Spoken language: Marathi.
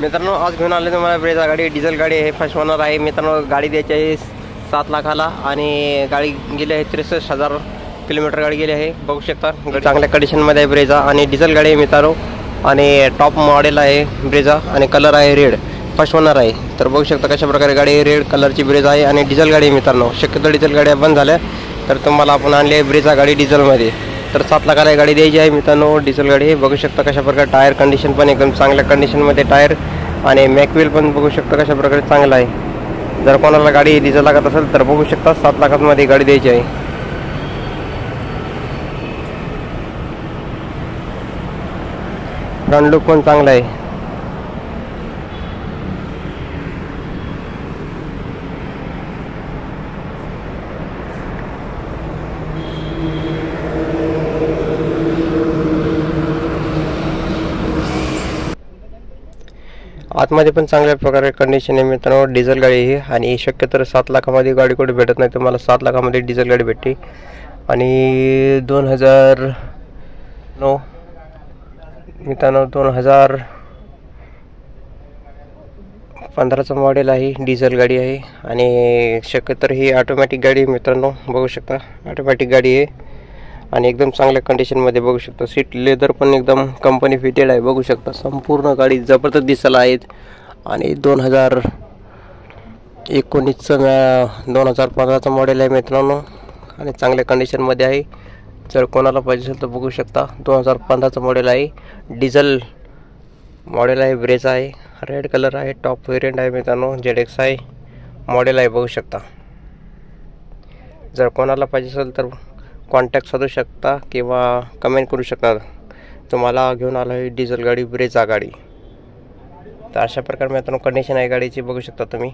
मित्रांनो आज घेऊन आले तुम्हाला ब्रेझा गाडी, डिझेल गाडी आहे, फर्स्ट ओनर आहे मित्रांनो। गाडी द्यायची आहे 7 लाखाला आणि गाडी गेली आहे 63,000 किलोमीटर गाडी गेली आहे। बघू शकता चांगल्या कंडिशनमध्ये आहे ब्रेझा आणि डिझेल गाडी आहे मित्रांनो आणि टॉप मॉडेल आहे ब्रेझा आणि कलर आहे रेड, फर्स्ट ओनर आहे। तर बघू शकता कशा प्रकारे गाडी रेड कलरची ब्रेझा आहे आणि डिझेल गाडी आहे मित्रांनो। शक्यतो डिझेल गाड्या बंद झाल्या तर तुम्हाला आपण आणली आहे ब्रेझा गाडी डिझेलमध्ये। तर 7 लाखाला गाडी द्यायची आहे मित्रांनो, डिझेल गाडी। बघू शकता कशा प्रकारे टायर कंडिशन पण एकदम चांगल्या कंडिशनमध्ये टायर आणि मॅकव्हील पण बघू शकता कशा प्रकारे चांगला आहे। जर कोणाला गाडी डिझेल लागत असेल तर बघू शकता 7 लाखांमध्ये गाडी द्यायची आहे। फ्रंट लुक पण चांगला आहे। आतमध्ये पण चांगल्या प्रकारे कंडिशन आहे मित्रांनो। डिझेल गाडी ही आणि शक्यतो 7 लाखामध्ये गाडी कुठे भेटत नाही, तुम्हाला 7 लाखामध्ये डिझेल गाडी भेटते। आणि 2009 मित्रांनो 2015चं मॉडेल आहे, डिझेल गाडी आहे आणि शक्यतो ही ऑटोमॅटिक गाडी आहे मित्रांनो। बघू शकता ऑटोमॅटिक गाडी आहे आणि एकदम चांगल्या कंडिशनमध्ये बघू शकता। सीट लेदर पण एकदम कंपनी फिटेड आहे, बघू शकता संपूर्ण गाडी जबरदस्त दिसायला आहेत। आणि 2015चं मॉडेल आहे मित्रांनो आणि चांगल्या कंडिशनमध्ये आहे। जर कोणाला पाहिजे असेल तर बघू शकता 2015चं मॉडेल आहे, डिझेल मॉडेल आहे, ब्रेझा आहे, रेड कलर आहे, टॉप व्हेरियंट आहे मित्रांनो, ZX आहे मॉडेल आहे, बघू शकता। जर कोणाला पाहिजे असेल तर कॉन्टॅक्ट साधू शकता किंवा कमेंट करू शकता। तुम्हाला घेऊन आलो आहे डिझेल गाडी, ब्रेझा गाडी। तर अशा प्रकारे मित्रांनो कंडिशन आहे गाडीची, बघू शकता तुम्ही।